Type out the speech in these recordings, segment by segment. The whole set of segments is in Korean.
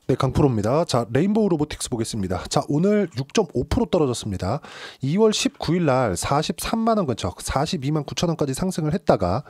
네, 강프로입니다. 자, 레인보우 로보틱스 보겠습니다. 자, 오늘 6.5% 떨어졌습니다. 2월 19일 날 43만원 근처, 42만 9천원까지 상승을 했다가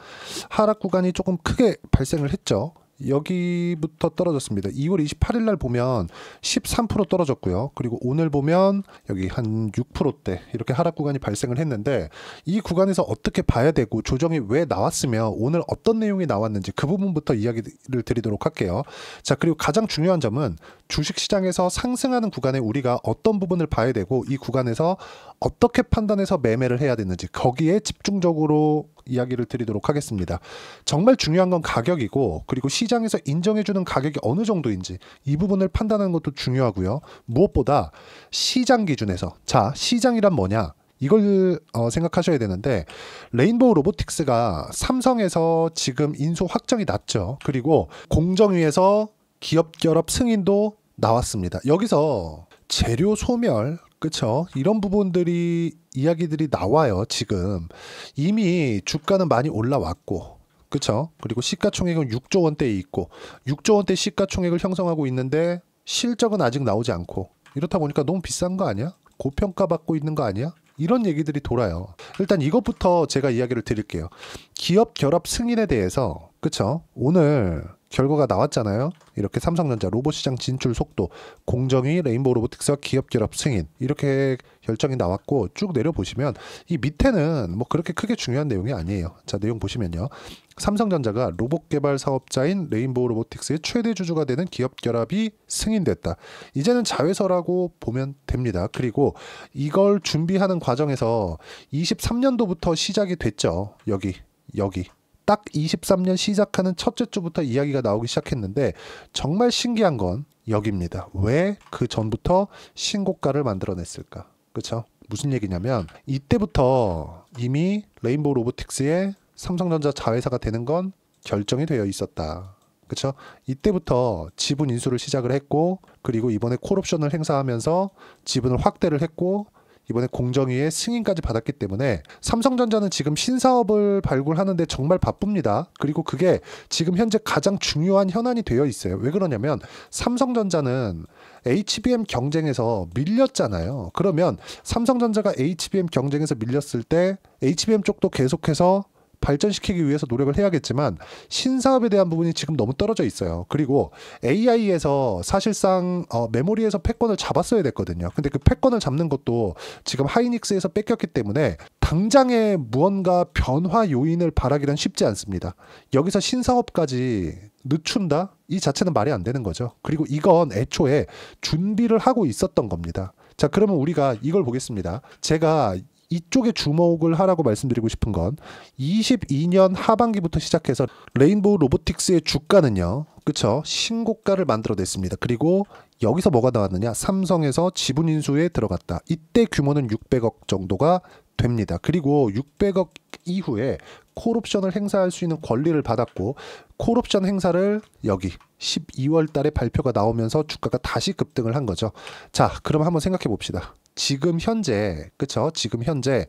하락 구간이 조금 크게 발생을 했죠. 여기부터 떨어졌습니다. 2월 28일 날 보면 13% 떨어졌고요. 그리고 오늘 보면 여기 한 6%대 이렇게 하락 구간이 발생을 했는데, 이 구간에서 어떻게 봐야 되고 조정이 왜 나왔으며 오늘 어떤 내용이 나왔는지 그 부분부터 이야기를 드리도록 할게요. 자, 그리고 가장 중요한 점은 주식시장에서 상승하는 구간에 우리가 어떤 부분을 봐야 되고 이 구간에서 어떻게 판단해서 매매를 해야 되는지 거기에 집중적으로 이야기를 드리도록 하겠습니다. 정말 중요한 건 가격이고, 그리고 시장에서 인정해주는 가격이 어느 정도인지 이 부분을 판단하는 것도 중요하고요. 무엇보다 시장 기준에서, 자, 시장이란 뭐냐? 이걸 생각하셔야 되는데, 레인보우 로보틱스가 삼성에서 지금 인수 확정이 났죠. 그리고 공정위에서 기업 결합 승인도 나왔습니다. 여기서 재료 소멸, 그쵸? 이런 부분들이 이야기들이 나와요. 지금 이미 주가는 많이 올라왔고, 그쵸? 그리고 시가총액은 6조 원대에 있고 6조 원대 시가총액을 형성하고 있는데 실적은 아직 나오지 않고, 이렇다 보니까 너무 비싼 거 아니야? 고평가받고 있는 거 아니야? 이런 얘기들이 돌아요. 일단 이것부터 제가 이야기를 드릴게요. 기업 결합 승인에 대해서, 그쵸? 오늘 결과가 나왔잖아요. 이렇게 삼성전자 로봇시장 진출 속도, 공정위 레인보우 로보틱스와 기업 결합 승인, 이렇게 결정이 나왔고, 쭉 내려보시면 이 밑에는 뭐 그렇게 크게 중요한 내용이 아니에요. 자, 내용 보시면요. 삼성전자가 로봇 개발 사업자인 레인보우 로보틱스의 최대 주주가 되는 기업 결합이 승인됐다. 이제는 자회사라고 보면 됩니다. 그리고 이걸 준비하는 과정에서 23년도부터 시작이 됐죠. 여기 딱 23년 시작하는 첫째 주부터 이야기가 나오기 시작했는데, 정말 신기한 건 여기입니다. 왜 그 전부터 신고가를 만들어냈을까? 그렇죠? 무슨 얘기냐면, 이때부터 이미 레인보우 로보틱스의 삼성전자 자회사가 되는 건 결정이 되어 있었다. 그렇죠? 이때부터 지분 인수를 시작을 했고, 그리고 이번에 콜옵션을 행사하면서 지분을 확대를 했고, 이번에 공정위의 승인까지 받았기 때문에 삼성전자는 지금 신사업을 발굴하는데 정말 바쁩니다. 그리고 그게 지금 현재 가장 중요한 현안이 되어 있어요. 왜 그러냐면 삼성전자는 HBM 경쟁에서 밀렸잖아요. 그러면 삼성전자가 HBM 경쟁에서 밀렸을 때 HBM 쪽도 계속해서 발전시키기 위해서 노력을 해야겠지만 신사업에 대한 부분이 지금 너무 떨어져 있어요. 그리고 AI에서 사실상 메모리에서 패권을 잡았어야 됐거든요. 근데 그 패권을 잡는 것도 지금 하이닉스에서 뺏겼기 때문에 당장의 무언가 변화 요인을 바라기는 쉽지 않습니다. 여기서 신사업까지 늦춘다? 이 자체는 말이 안 되는 거죠. 그리고 이건 애초에 준비를 하고 있었던 겁니다. 자, 그러면 우리가 이걸 보겠습니다. 제가 이쪽에 주목을 하라고 말씀드리고 싶은 건 22년 하반기부터 시작해서 레인보우 로보틱스의 주가는요, 그쵸? 신고가를 만들어냈습니다. 그리고 여기서 뭐가 나왔느냐? 삼성에서 지분 인수에 들어갔다. 이때 규모는 600억 정도가 됩니다. 그리고 600억 이후에 콜옵션을 행사할 수 있는 권리를 받았고, 콜옵션 행사를 여기 12월 달에 발표가 나오면서 주가가 다시 급등을 한 거죠. 자, 그럼 한번 생각해 봅시다. 지금 현재, 그쵸? 지금 현재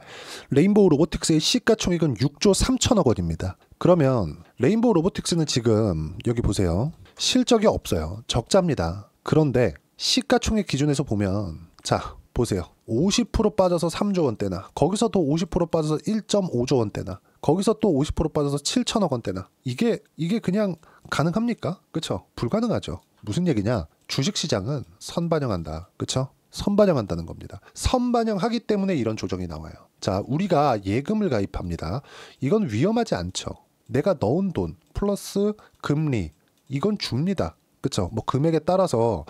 레인보우 로보틱스의 시가총액은 6조 3천억 원입니다. 그러면 레인보우 로보틱스는 지금 여기 보세요. 실적이 없어요. 적자입니다. 그런데 시가총액 기준에서 보면, 자, 보세요. 50% 빠져서 3조 원대나, 거기서 또 50% 빠져서 1.5조 원대나, 거기서 또 50% 빠져서 7천억 원대나, 이게 그냥 가능합니까? 그쵸? 불가능하죠. 무슨 얘기냐? 주식시장은 선반영한다. 그쵸? 선반영한다는 겁니다. 선반영하기 때문에 이런 조정이 나와요. 자, 우리가 예금을 가입합니다. 이건 위험하지 않죠. 내가 넣은 돈 플러스 금리, 이건 줍니다. 그쵸? 뭐 금액에 따라서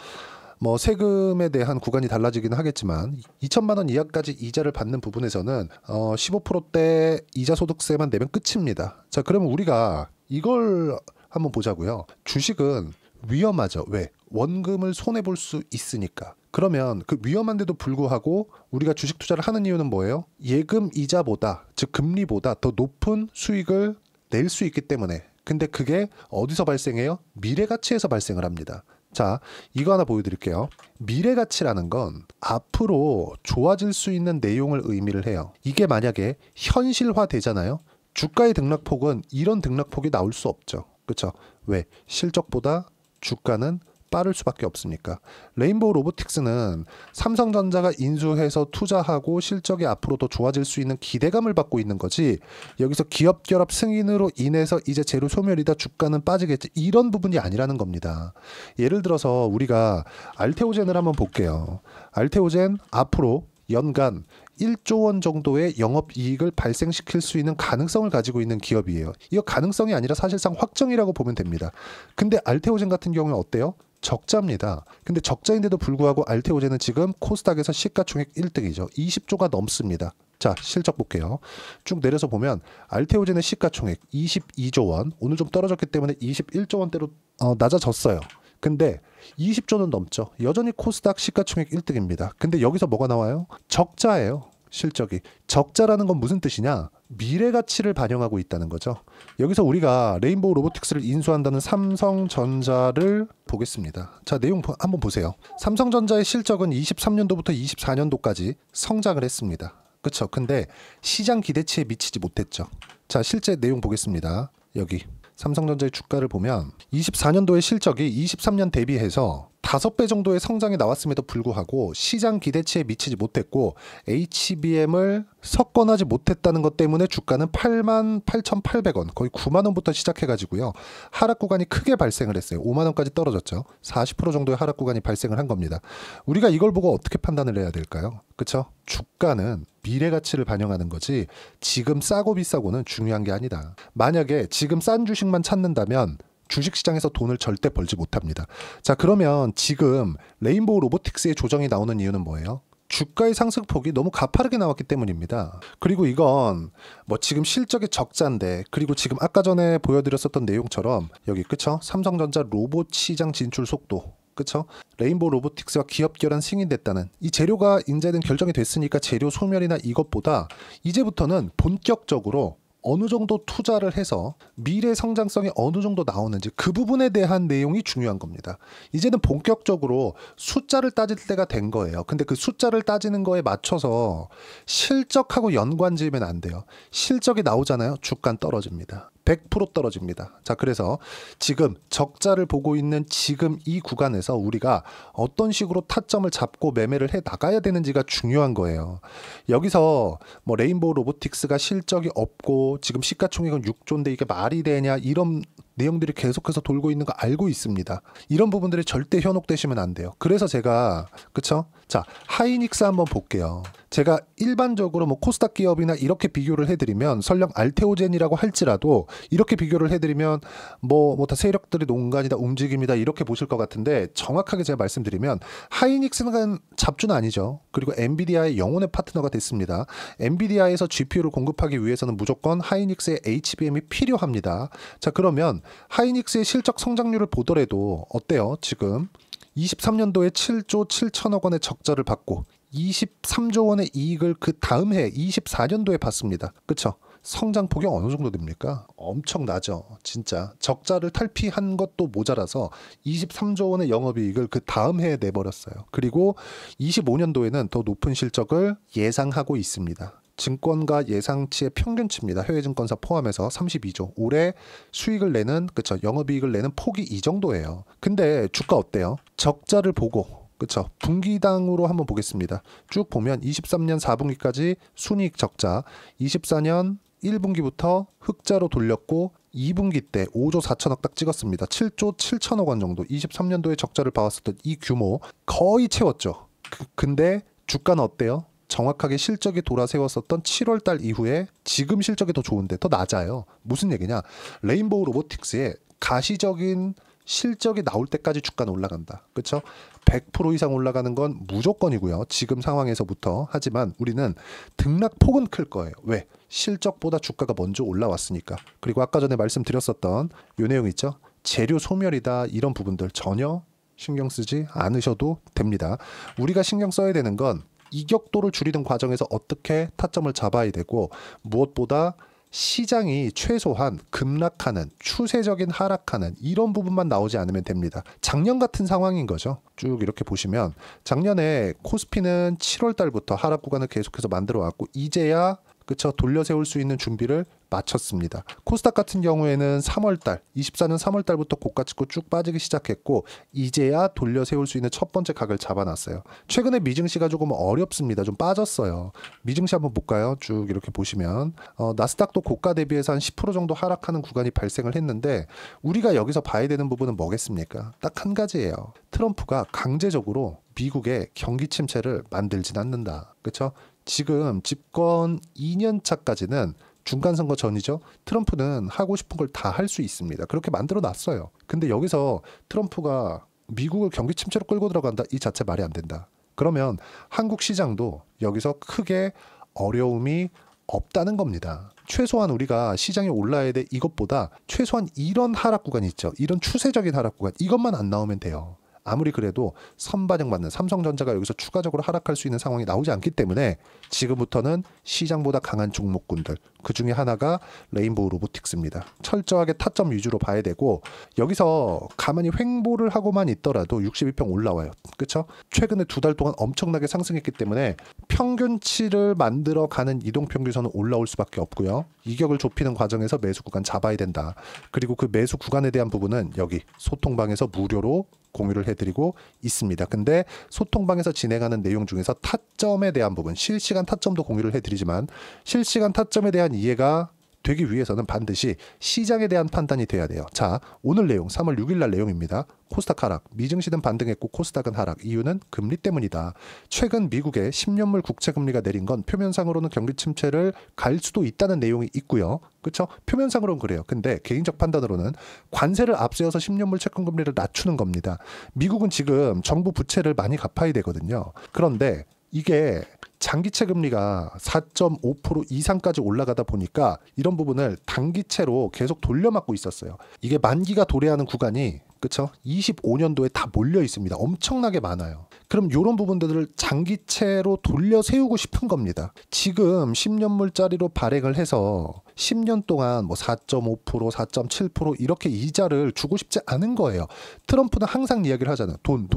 뭐 세금에 대한 구간이 달라지기는 하겠지만 2천만 원 이하까지 이자를 받는 부분에서는 15%대 이자 소득세만 내면 끝입니다. 자, 그러면 우리가 이걸 한번 보자고요. 주식은 위험하죠. 왜? 원금을 손해볼 수 있으니까. 그러면 그 위험한데도 불구하고 우리가 주식 투자를 하는 이유는 뭐예요? 예금 이자보다, 즉 금리보다 더 높은 수익을 낼 수 있기 때문에. 근데 그게 어디서 발생해요? 미래가치에서 발생을 합니다. 자, 이거 하나 보여드릴게요. 미래가치라는 건 앞으로 좋아질 수 있는 내용을 의미를 해요. 이게 만약에 현실화 되잖아요. 주가의 등락폭은 이런 등락폭이 나올 수 없죠. 그렇죠? 왜? 실적보다 주가는 빠를 수밖에 없으니까. 레인보우 로보틱스는 삼성전자가 인수해서 투자하고 실적이 앞으로 더 좋아질 수 있는 기대감을 받고 있는 거지, 여기서 기업 결합 승인으로 인해서 이제 재료 소멸이다 주가는 빠지겠지 이런 부분이 아니라는 겁니다. 예를 들어서 우리가 알테오젠을 한번 볼게요. 알테오젠 앞으로 연간 1조 원 정도의 영업이익을 발생시킬 수 있는 가능성을 가지고 있는 기업이에요. 이거 가능성이 아니라 사실상 확정이라고 보면 됩니다. 근데 알테오젠 같은 경우는 어때요? 적자입니다. 근데 적자인데도 불구하고 알테오젠은 지금 코스닥에서 시가총액 1등이죠. 20조가 넘습니다. 자, 실적 볼게요. 쭉 내려서 보면 알테오젠의 시가총액 22조 원, 오늘 좀 떨어졌기 때문에 21조 원대로 낮아졌어요. 근데 20조는 넘죠. 여전히 코스닥 시가총액 1등입니다. 근데 여기서 뭐가 나와요? 적자예요. 실적이. 적자라는 건 무슨 뜻이냐? 미래 가치를 반영하고 있다는 거죠. 여기서 우리가 레인보우 로보틱스를 인수한다는 삼성전자를 보겠습니다. 자, 내용 한번 보세요. 삼성전자의 실적은 23년도부터 24년도까지 성장을 했습니다. 그쵸? 근데 시장 기대치에 미치지 못했죠. 자, 실제 내용 보겠습니다. 여기 삼성전자의 주가를 보면 24년도의 실적이 23년 대비해서 5배 정도의 성장이 나왔음에도 불구하고 시장 기대치에 미치지 못했고 HBM을 석권하지 못했다는 것 때문에 주가는 88,800원, 거의 9만 원부터 시작해가지고요. 하락 구간이 크게 발생을 했어요. 5만 원까지 떨어졌죠. 40% 정도의 하락 구간이 발생을 한 겁니다. 우리가 이걸 보고 어떻게 판단을 해야 될까요? 그쵸? 주가는 미래 가치를 반영하는 거지 지금 싸고 비싸고는 중요한 게 아니다. 만약에 지금 싼 주식만 찾는다면 주식시장에서 돈을 절대 벌지 못합니다. 자, 그러면 지금 레인보우 로보틱스의 조정이 나오는 이유는 뭐예요? 주가의 상승폭이 너무 가파르게 나왔기 때문입니다. 그리고 이건 뭐 지금 실적의 적자인데, 그리고 지금 아까 전에 보여드렸었던 내용처럼 여기 그쵸? 삼성전자 로봇 시장 진출 속도, 그쵸? 레인보우 로보틱스와 기업 결합 승인됐다는 이 재료가 이제는 결정이 됐으니까 재료 소멸이나 이것보다 이제부터는 본격적으로 어느 정도 투자를 해서 미래 성장성이 어느 정도 나오는지 그 부분에 대한 내용이 중요한 겁니다. 이제는 본격적으로 숫자를 따질 때가 된 거예요. 근데 그 숫자를 따지는 거에 맞춰서 실적하고 연관 지으면 안 돼요. 실적이 나오잖아요. 주가는 떨어집니다. 100% 떨어집니다. 자, 그래서 지금 적자를 보고 있는 지금 이 구간에서 우리가 어떤 식으로 타점을 잡고 매매를 해 나가야 되는지가 중요한 거예요. 여기서 뭐 레인보우 로보틱스가 실적이 없고 지금 시가총액은 6조인데 이게 말이 되냐 이런 내용들이 계속해서 돌고 있는 거 알고 있습니다. 이런 부분들이 절대 현혹되시면 안 돼요. 그래서 제가 그쵸? 자, 하이닉스 한번 볼게요. 제가 일반적으로 뭐 코스닥 기업이나 이렇게 비교를 해드리면 설령 알테오젠이라고 할지라도 이렇게 비교를 해드리면 뭐 다 세력들이 농간이다 움직임이다 이렇게 보실 것 같은데, 정확하게 제가 말씀드리면 하이닉스는 잡주는 아니죠. 그리고 엔비디아의 영혼의 파트너가 됐습니다. 엔비디아에서 GPU를 공급하기 위해서는 무조건 하이닉스의 HBM이 필요합니다. 자, 그러면 하이닉스의 실적 성장률을 보더라도 어때요? 지금 23년도에 7조 7천억 원의 적자를 받고 23조 원의 이익을 그 다음 해 24년도에 받습니다. 그쵸? 성장폭이 어느 정도 됩니까? 엄청나죠. 진짜 적자를 탈피한 것도 모자라서 23조 원의 영업이익을 그 다음 해에 내버렸어요. 그리고 25년도에는 더 높은 실적을 예상하고 있습니다. 증권가 예상치의 평균치입니다. 해외증권사 포함해서 32조. 올해 수익을 내는, 그쵸, 영업이익을 내는 폭이 이 정도예요. 근데 주가 어때요? 적자를 보고, 그쵸, 분기당으로 한번 보겠습니다. 쭉 보면 23년 4분기까지 순이익 적자, 24년 1분기부터 흑자로 돌렸고 2분기 때 5조 4천억 딱 찍었습니다. 7조 7천억 원 정도. 23년도에 적자를 봐왔었던 이 규모 거의 채웠죠. 근데 주가는 어때요? 정확하게 실적이 돌아세웠었던 7월 달 이후에 지금 실적이 더 좋은데 더 낮아요. 무슨 얘기냐? 레인보우 로보틱스의 가시적인 실적이 나올 때까지 주가는 올라간다. 그렇죠? 100% 이상 올라가는 건 무조건이고요. 지금 상황에서부터. 하지만 우리는 등락폭은 클 거예요. 왜? 실적보다 주가가 먼저 올라왔으니까. 그리고 아까 전에 말씀드렸었던 이 내용 있죠? 재료 소멸이다. 이런 부분들 전혀 신경 쓰지 않으셔도 됩니다. 우리가 신경 써야 되는 건 이격도를 줄이는 과정에서 어떻게 타점을 잡아야 되고, 무엇보다 시장이 최소한 급락하는, 추세적인 하락하는 이런 부분만 나오지 않으면 됩니다. 작년 같은 상황인 거죠. 쭉 이렇게 보시면 작년에 코스피는 7월 달부터 하락 구간을 계속해서 만들어 왔고 이제야 그쵸? 돌려 세울 수 있는 준비를 마쳤습니다. 코스닥 같은 경우에는 3월달, 24년 3월달부터 고가 찍고 쭉 빠지기 시작했고 이제야 돌려 세울 수 있는 첫 번째 각을 잡아놨어요. 최근에 미증시가 조금 어렵습니다. 좀 빠졌어요. 미증시 한번 볼까요? 쭉 이렇게 보시면 나스닥도 고가 대비해서 한 10% 정도 하락하는 구간이 발생을 했는데 우리가 여기서 봐야 되는 부분은 뭐겠습니까? 딱 한 가지예요. 트럼프가 강제적으로 미국의 경기 침체를 만들진 않는다. 그렇죠? 지금 집권 2년 차까지는 중간선거 전이죠. 트럼프는 하고 싶은 걸 다 할 수 있습니다. 그렇게 만들어 놨어요. 근데 여기서 트럼프가 미국을 경기 침체로 끌고 들어간다. 이 자체 말이 안 된다. 그러면 한국 시장도 여기서 크게 어려움이 없다는 겁니다. 최소한 우리가 시장이 올라야 돼 이것보다 최소한 이런 하락 구간이 있죠. 이런 추세적인 하락 구간 이것만 안 나오면 돼요. 아무리 그래도 선반영받는 삼성전자가 여기서 추가적으로 하락할 수 있는 상황이 나오지 않기 때문에 지금부터는 시장보다 강한 종목군들 그 중에 하나가 레인보우 로보틱스입니다. 철저하게 타점 위주로 봐야 되고 여기서 가만히 횡보를 하고만 있더라도 62평 올라와요. 그렇죠? 최근에 2달 동안 엄청나게 상승했기 때문에 평균치를 만들어가는 이동평균선은 올라올 수밖에 없고요. 이격을 좁히는 과정에서 매수 구간 잡아야 된다. 그리고 그 매수 구간에 대한 부분은 여기 소통방에서 무료로 공유를 해드리고 있습니다. 근데 소통방에서 진행하는 내용 중에서 타점에 대한 부분, 실시간 타점도 공유를 해드리지만 실시간 타점에 대한 이해가 되기 위해서는 반드시 시장에 대한 판단이 돼야 돼요. 자, 오늘 내용 3월 6일 날 내용입니다. 코스닥 하락, 미증시는 반등했고 코스닥은 하락. 이유는 금리 때문이다. 최근 미국의 10년물 국채 금리가 내린 건 표면상으로는 경기 침체를 갈 수도 있다는 내용이 있고요. 그렇죠? 표면상으로는 그래요. 근데 개인적 판단으로는 관세를 앞세워서 10년물 채권 금리를 낮추는 겁니다. 미국은 지금 정부 부채를 많이 갚아야 되거든요. 그런데 이게 장기채 금리가 4.5% 이상까지 올라가다 보니까 이런 부분을 단기채로 계속 돌려막고 있었어요. 이게 만기가 도래하는 구간이 그쵸? 25년도에 다 몰려 있습니다. 엄청나게 많아요. 그럼 이런 부분들을 장기채로 돌려 세우고 싶은 겁니다. 지금 10년물짜리로 발행을 해서 10년 동안 뭐 4.5%, 4.7% 이렇게 이자를 주고 싶지 않은 거예요. 트럼프는 항상 이야기를 하잖아요. 돈,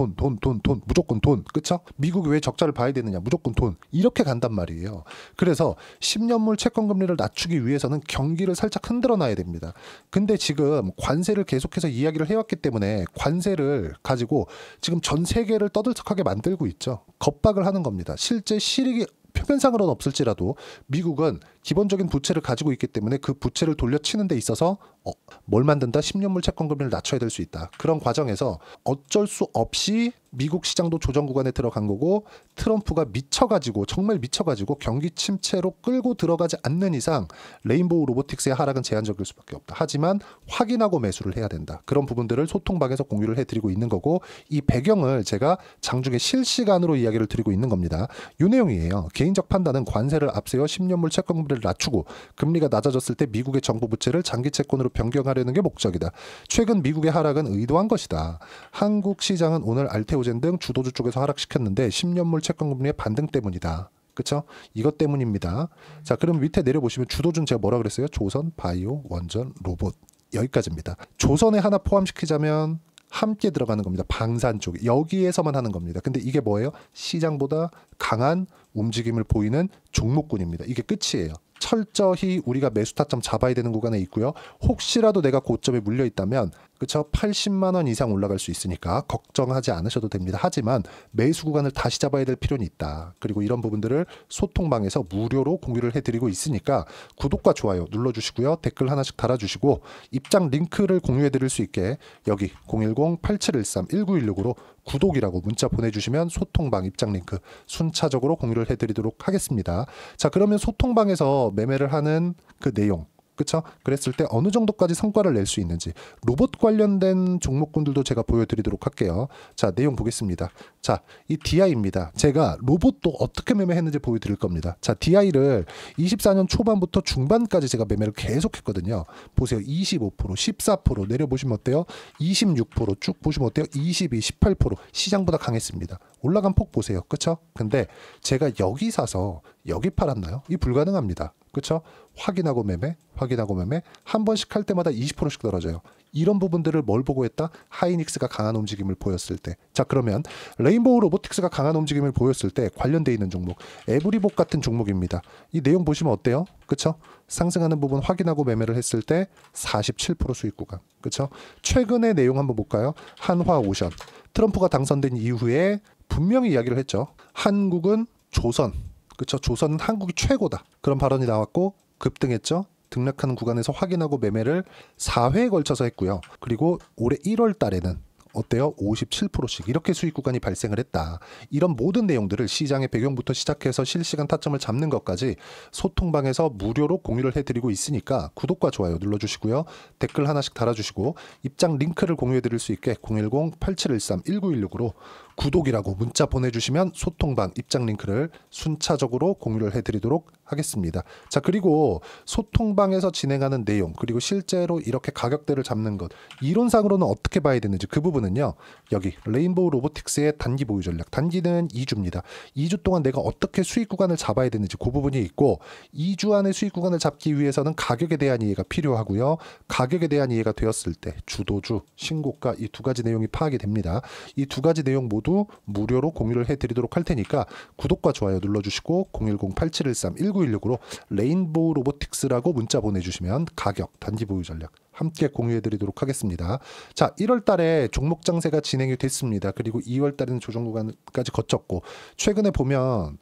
무조건 돈. 그쵸? 미국이 왜 적자를 봐야 되느냐? 무조건 돈. 이렇게 간단 말이에요. 그래서 10년물 채권 금리를 낮추기 위해서는 경기를 살짝 흔들어 놔야 됩니다. 근데 지금 관세를 계속해서 이야기를 해왔기 때문에 관세를 가지고 지금 전 세계를 떠들썩하게 만들고 있죠. 겁박을 하는 겁니다. 실제 실익이 표면상으로는 없을지라도 미국은 기본적인 부채를 가지고 있기 때문에 그 부채를 돌려치는 데 있어서 뭘 만든다? 10년물 채권 금리를 낮춰야 될 수 있다. 그런 과정에서 어쩔 수 없이 미국 시장도 조정 구간에 들어간 거고 트럼프가 미쳐가지고 정말 미쳐가지고 경기 침체로 끌고 들어가지 않는 이상 레인보우 로보틱스의 하락은 제한적일 수밖에 없다. 하지만 확인하고 매수를 해야 된다. 그런 부분들을 소통방에서 공유를 해드리고 있는 거고 이 배경을 제가 장중에 실시간으로 이야기를 드리고 있는 겁니다. 이 내용이에요. 개인적 판단은 관세를 앞세워 10년물 채권 금리를 낮추고 금리가 낮아졌을 때 미국의 정부 부채를 장기 채권으로 변경하려는 게 목적이다. 최근 미국의 하락은 의도한 것이다. 한국 시장은 오늘 알테오젠 등 주도주 쪽에서 하락시켰는데 10년물 채권 금리의 반등 때문이다. 그쵸? 이것 때문입니다. 자, 그럼 밑에 내려보시면 주도주는 제가 뭐라 그랬어요? 조선, 바이오, 원전, 로봇 여기까지입니다. 조선에 하나 포함시키자면 함께 들어가는 겁니다. 방산 쪽에 여기에서만 하는 겁니다. 근데 이게 뭐예요? 시장보다 강한 움직임을 보이는 종목군입니다. 이게 끝이에요. 철저히 우리가 매수 타점 잡아야 되는 구간에 있고요. 혹시라도 내가 고점에 물려 있다면 그쵸? 80만 원 이상 올라갈 수 있으니까 걱정하지 않으셔도 됩니다. 하지만 매수 구간을 다시 잡아야 될 필요는 있다. 그리고 이런 부분들을 소통방에서 무료로 공유를 해드리고 있으니까 구독과 좋아요 눌러주시고요. 댓글 하나씩 달아주시고 입장 링크를 공유해드릴 수 있게 여기 010-8713-1916으로 구독이라고 문자 보내주시면 소통방 입장 링크 순차적으로 공유를 해드리도록 하겠습니다. 자, 그러면 소통방에서 매매를 하는 그 내용 그쵸? 그랬을 때 어느 정도까지 성과를 낼 수 있는지 로봇 관련된 종목군들도 제가 보여드리도록 할게요. 자, 내용 보겠습니다. 자, 이 DI입니다. 제가 로봇도 어떻게 매매했는지 보여드릴 겁니다. 자, DI를 24년 초반부터 중반까지 제가 매매를 계속했거든요. 보세요. 25%, 14% 내려보시면 어때요? 26%쭉 보시면 어때요? 22, 18% 시장보다 강했습니다. 올라간 폭 보세요. 그쵸? 근데 제가 여기 사서 여기 팔았나요? 이 불가능합니다. 그렇죠? 확인하고 매매 한 번씩 할 때마다 20%씩 떨어져요. 이런 부분들을 뭘 보고 했다? 하이닉스가 강한 움직임을 보였을 때. 자, 그러면 레인보우 로보틱스가 강한 움직임을 보였을 때 관련돼 있는 종목 에브리복 같은 종목입니다. 이 내용 보시면 어때요? 그쵸? 상승하는 부분 확인하고 매매를 했을 때 47% 수익 구간. 그쵸? 최근의 내용 한번 볼까요? 한화오션. 트럼프가 당선된 이후에 분명히 이야기를 했죠. 한국은 조선. 그쵸? 조선은 한국이 최고다. 그런 발언이 나왔고 급등했죠. 등락하는 구간에서 확인하고 매매를 4회에 걸쳐서 했고요. 그리고 올해 1월 달에는 어때요? 57%씩 이렇게 수익 구간이 발생을 했다. 이런 모든 내용들을 시장의 배경부터 시작해서 실시간 타점을 잡는 것까지 소통방에서 무료로 공유를 해드리고 있으니까 구독과 좋아요 눌러주시고요. 댓글 하나씩 달아주시고 입장 링크를 공유해드릴 수 있게 010-8713-1916으로 구독이라고 문자 보내주시면 소통방 입장 링크를 순차적으로 공유를 해드리도록 하겠습니다. 자, 그리고 소통방에서 진행하는 내용, 그리고 실제로 이렇게 가격대를 잡는 것, 이론상으로는 어떻게 봐야 되는지 그 부분은요, 여기 레인보우 로보틱스의 단기 보유 전략, 단기는 2주입니다. 2주 동안 내가 어떻게 수익 구간을 잡아야 되는지 그 부분이 있고, 2주 안에 수익 구간을 잡기 위해서는 가격에 대한 이해가 필요하고요. 가격에 대한 이해가 되었을 때 주도주, 신고가 이 두 가지 내용이 파악이 됩니다. 이 두 가지 내용 모두 무료로 공유를 해드리도록 할 테니까 구독과 좋아요 눌러주시고 010-8713-1916으로 레인보우 로보틱스라고 문자 보내주시면 가격, 단기 보유 전략 함께 공유해드리도록 하겠습니다. 자, 1월 달에 종목 장세가 진행이 됐습니다. 그리고 2월 달에는 조정 구간까지 거쳤고, 최근에 보면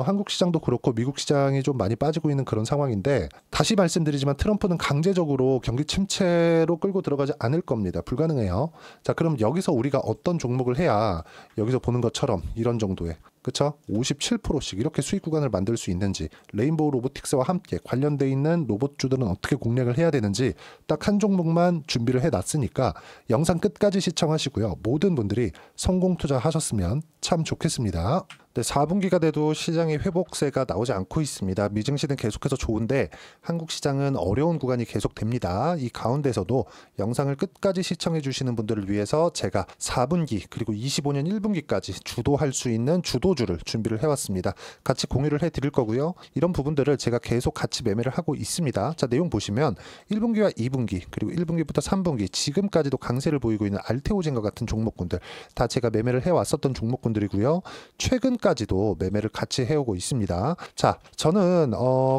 한국 시장도 그렇고 미국 시장이 좀 많이 빠지고 있는 그런 상황인데, 다시 말씀드리지만 트럼프는 강제적으로 경기 침체로 끌고 들어가지 않을 겁니다. 불가능해요. 자, 그럼 여기서 우리가 어떤 종목을 해야 여기서 보는 것처럼 이런 정도의, 그쵸? 57%씩 이렇게 수익 구간을 만들 수 있는지, 레인보우 로보틱스와 함께 관련돼 있는 로봇주들은 어떻게 공략을 해야 되는지 딱 한 종목만 준비를 해놨으니까 영상 끝까지 시청하시고요. 모든 분들이 성공 투자하셨으면 참 좋겠습니다. 네, 4분기가 돼도 시장의 회복세가 나오지 않고 있습니다. 미증시는 계속해서 좋은데 한국 시장은 어려운 구간이 계속됩니다. 이 가운데서도 영상을 끝까지 시청해 주시는 분들을 위해서 제가 4분기 그리고 25년 1분기까지 주도할 수 있는 주도주를 준비를 해왔습니다. 같이 공유를 해드릴 거고요. 이런 부분들을 제가 계속 같이 매매를 하고 있습니다. 자, 내용 보시면 1분기와 2분기 그리고 1분기부터 3분기 지금까지도 강세를 보이고 있는 알테오젠과 같은 종목군들 다 제가 매매를 해왔었던 종목군들이고요. 최근까지도 매매를 같이 해오고 있습니다. 자, 저는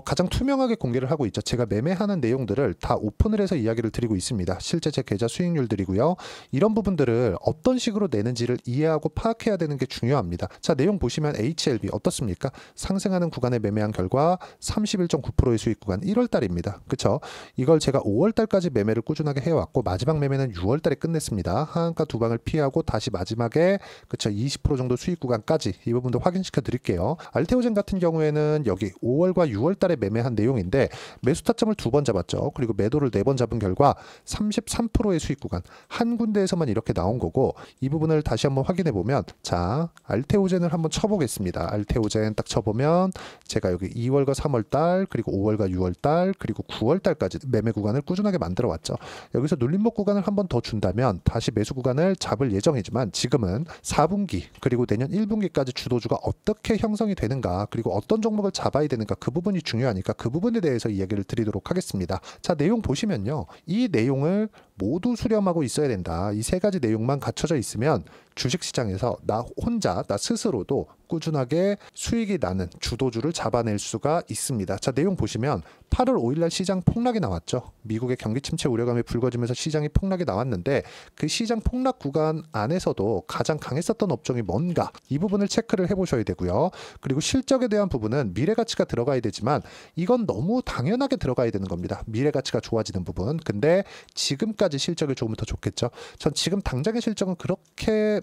가장 투명하게 공개를 하고 있죠. 제가 매매하는 내용들을 다 오픈을 해서 이야기를 드리고 있습니다. 실제 제 계좌 수익률들이고요. 이런 부분들을 어떤 식으로 내는지를 이해하고 파악해야 되는 게 중요합니다. 자, 내용 보시면 HLB 어떻습니까? 상승하는 구간에 매매한 결과 31.9%의 수익 구간 1월 달입니다. 그쵸? 이걸 제가 5월 달까지 매매를 꾸준하게 해왔고 마지막 매매는 6월 달에 끝냈습니다. 하한가 두 방을 피하고 다시 마지막에 그쵸? 20% 정도 수익 구간까지 이 부분도 확인시켜 드릴게요. 알테오젠 같은 경우에는 여기 5월과 6월 달에 매매한 내용인데 매수 타점을 2번 잡았죠. 그리고 매도를 4번 잡은 결과 33%의 수익 구간 한 군데에서만 이렇게 나온 거고, 이 부분을 다시 한번 확인해 보면, 자, 알테오젠을 한번 쳐보겠습니다. 알테오젠 딱 쳐보면 제가 여기 2월과 3월 달 그리고 5월과 6월 달 그리고 9월 달까지 매매 구간을 꾸준하게 만들어 왔죠. 여기서 눌림목 구간을 한번 더 준다면 다시 매수 구간을 잡을 예정이지만 지금은 4분기 그리고 내년 1분기까지 주도주가 어떻게 형성이 되는가, 그리고 어떤 종목을 잡아야 되는가, 그 부분이 중요하니까 그 부분에 대해서 이야기를 드리도록 하겠습니다. 자, 내용 보시면요. 이 내용을 모두 수렴하고 있어야 된다. 이 세 가지 내용만 갖춰져 있으면 주식시장에서 나 혼자, 나 스스로도 꾸준하게 수익이 나는 주도주를 잡아낼 수가 있습니다. 자, 내용 보시면 8월 5일날 시장 폭락이 나왔죠. 미국의 경기 침체 우려감이 불거지면서 시장이 폭락이 나왔는데 그 시장 폭락 구간 안에서도 가장 강했었던 업종이 뭔가, 이 부분을 체크를 해보셔야 되고요. 그리고 실적에 대한 부분은 미래가치가 들어가야 되지만 이건 너무 당연하게 들어가야 되는 겁니다. 미래가치가 좋아지는 부분. 근데 지금까지 실적이 좋으면 더 좋겠죠. 전 지금 당장의 실적은 그렇게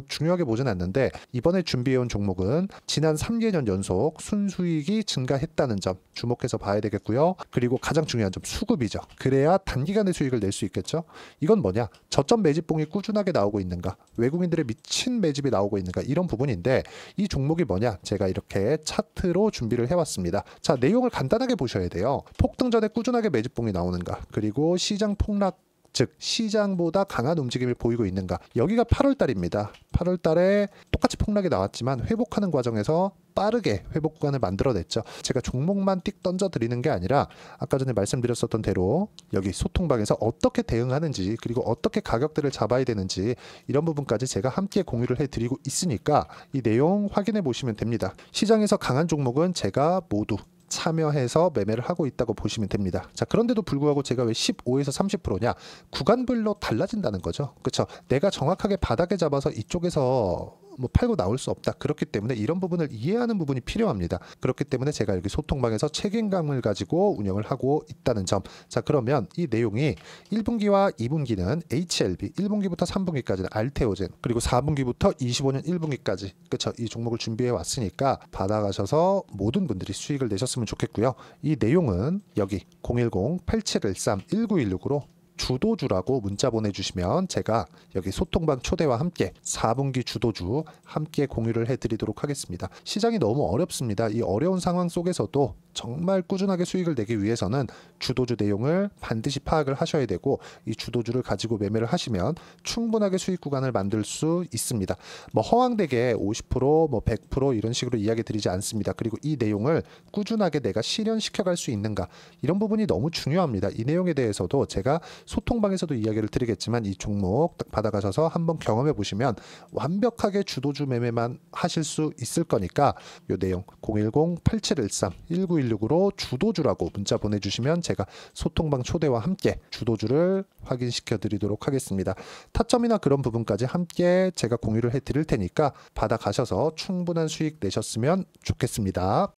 중요하게 보진 않는데, 이번에 준비해온 종목은 지난 3개년 연속 순수익이 증가했다는 점 주목해서 봐야 되겠고요. 그리고 가장 중요한 점, 수급이죠. 그래야 단기간에 수익을 낼 수 있겠죠. 이건 뭐냐? 저점 매집봉이 꾸준하게 나오고 있는가, 외국인들의 미친 매집이 나오고 있는가, 이런 부분인데 이 종목이 뭐냐? 제가 이렇게 차트로 준비를 해왔습니다. 자, 내용을 간단하게 보셔야 돼요. 폭등 전에 꾸준하게 매집봉이 나오는가, 그리고 시장 폭락 즉 시장보다 강한 움직임을 보이고 있는가. 여기가 8월 달입니다. 8월 달에 똑같이 폭락이 나왔지만 회복하는 과정에서 빠르게 회복 구간을 만들어냈죠. 제가 종목만 띡 던져 드리는 게 아니라 아까 전에 말씀드렸었던 대로 여기 소통방에서 어떻게 대응하는지, 그리고 어떻게 가격대를 잡아야 되는지, 이런 부분까지 제가 함께 공유를 해드리고 있으니까 이 내용 확인해 보시면 됩니다. 시장에서 강한 종목은 제가 모두 참여해서 매매를 하고 있다고 보시면 됩니다. 자, 그런데도 불구하고 제가 왜 15에서 30%냐? 구간별로 달라진다는 거죠. 그렇죠? 내가 정확하게 바닥에 잡아서 이쪽에서 뭐 팔고 나올 수 없다. 그렇기 때문에 이런 부분을 이해하는 부분이 필요합니다. 그렇기 때문에 제가 여기 소통방에서 책임감을 가지고 운영을 하고 있다는 점. 자, 그러면 이 내용이 1분기와 2분기는 HLB, 1분기부터 3분기까지는 알테오젠, 그리고 4분기부터 25년 1분기까지, 그렇죠? 이 종목을 준비해 왔으니까 받아가셔서 모든 분들이 수익을 내셨으면 좋겠고요. 이 내용은 여기 010-8713-1916으로 주도주라고 문자 보내주시면 제가 여기 소통방 초대와 함께 4분기 주도주 함께 공유를 해드리도록 하겠습니다. 시장이 너무 어렵습니다. 이 어려운 상황 속에서도 정말 꾸준하게 수익을 내기 위해서는 주도주 내용을 반드시 파악을 하셔야 되고, 이 주도주를 가지고 매매를 하시면 충분하게 수익 구간을 만들 수 있습니다. 뭐 허황되게 50%, 뭐 100% 이런 식으로 이야기 드리지 않습니다. 그리고 이 내용을 꾸준하게 내가 실현시켜 갈 수 있는가, 이런 부분이 너무 중요합니다. 이 내용에 대해서도 제가 소통방에서도 이야기를 드리겠지만 이 종목 딱 받아가셔서 한번 경험해 보시면 완벽하게 주도주 매매만 하실 수 있을 거니까 이 내용 010-8713-1916으로 주도주라고 문자 보내주시면 제가 소통방 초대와 함께 주도주를 확인시켜 드리도록 하겠습니다. 타점이나 그런 부분까지 함께 제가 공유를 해 드릴 테니까 받아가셔서 충분한 수익 내셨으면 좋겠습니다.